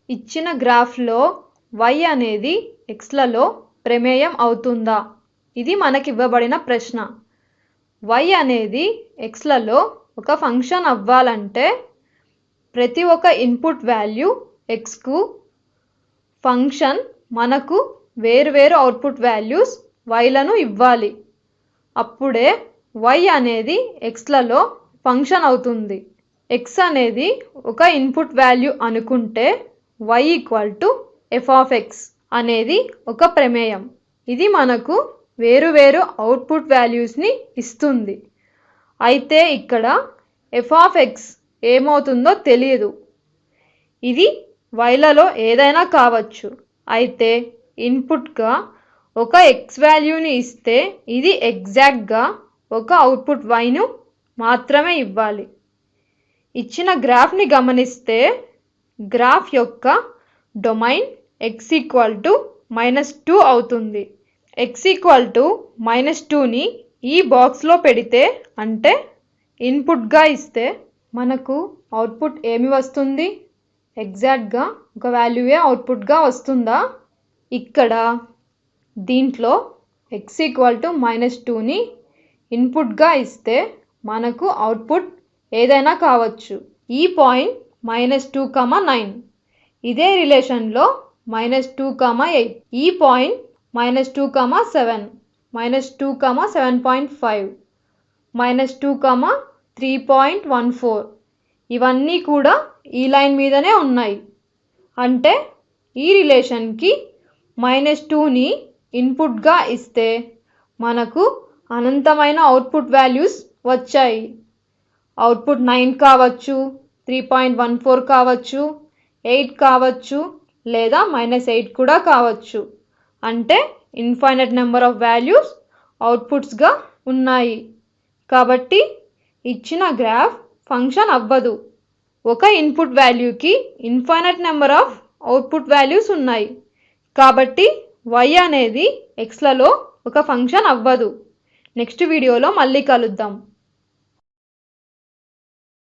ఇచ్చిన గ్రాఫ్లో y అనేది xలలో ప్రమేయం అవుతుందా? ఇది మనకి ఇవ్వబడిన ప్రశ్న. y అనేది xలలో ఒక ఫంక్షన్ అవ్వాలంటే ప్రతి ఒక్క ఇన్పుట్ వాల్యూ xకు ఫంక్షన్ మనకు వేరువేరు అవుట్పుట్ వాల్యూస్ yలను ఇవ్వాలి. అప్పుడే y అనేది xలలో ఫంక్షన్ అవుతుంది. x అనేది ఒక ఇన్పుట్ వాల్యూ అనుకుంటే y f(x) అనేది ఒక ప్రమేయం. ఇది మనకు వేరువేరు అవుట్పుట్ వాల్యూస్ని ఇస్తుంది. అయితే ఇక్కడ f(x) ఏమవుతుందో తెలియదు. ఇది yలలో ఏదైనా కావచ్చు. అయితే ఇన్పుట్గా ఒక x వాల్యూని ఇస్తే ఇది ఎగ్జాక్ట్గా ఒక అవుట్పుట్ yను మాత్రమే ఇవ్వాలి. ఇచ్చిన గ్రాఫ్ని గమనిస్తే గ్రాఫ్ యొక్క డొమైన్ x -2 అవుతుంది. x -2ని ఈ బాక్స్లో పెడితే అంటే ఇన్పుట్గా ఇస్తే మనకు అవుట్పుట్ ఏమి వస్తుంది? ఎగ్జాక్ట్గా ఒక వాల్యూయే అవుట్పుట్గా వస్తుందా? ఇక్కడ దీంట్లో x -2ని ఇన్పుట్గా ఇస్తే మనకు అవుట్పుట్ ఏదైనా కావచ్చు. ఈ పాయింట్ -2, 9. ఇదే రిలేషన్లో -2, 8. ఈ పాయింట్ -2, 7. -2, 7.5. -2, 3.14. ఇవన్నీ కూడా ఈ లైన్ మీదనే ఉన్నాయి. అంటే ఈ రిలేషన్కి -2ని ఇన్పుట్గా ఇస్తే మనకు అనంతమైన అవుట్పుట్ వాల్యూస్ వచ్చాయి. అవుట్పుట్ 9 కావచ్చు, 3.14 కావచ్చు, 8 కావచ్చు, లేదా -8 కూడా కావచ్చు. అంటే ఇన్ఫైనైట్ నెంబర్ ఆఫ్ వాల్యూస్ అవుట్పుట్స్గా ఉన్నాయి. కాబట్టి ఇచ్చిన గ్రాఫ్ ఫంక్షన్ అవ్వదు. ఒక ఇన్పుట్ వాల్యూకి infinite number of output values ఉన్నాయి. కాబట్టి y అనేది xలలో ఒక ఫంక్షన్ అవ్వదు. నెక్స్ట్ వీడియోలో మళ్ళీ కలుద్దాం.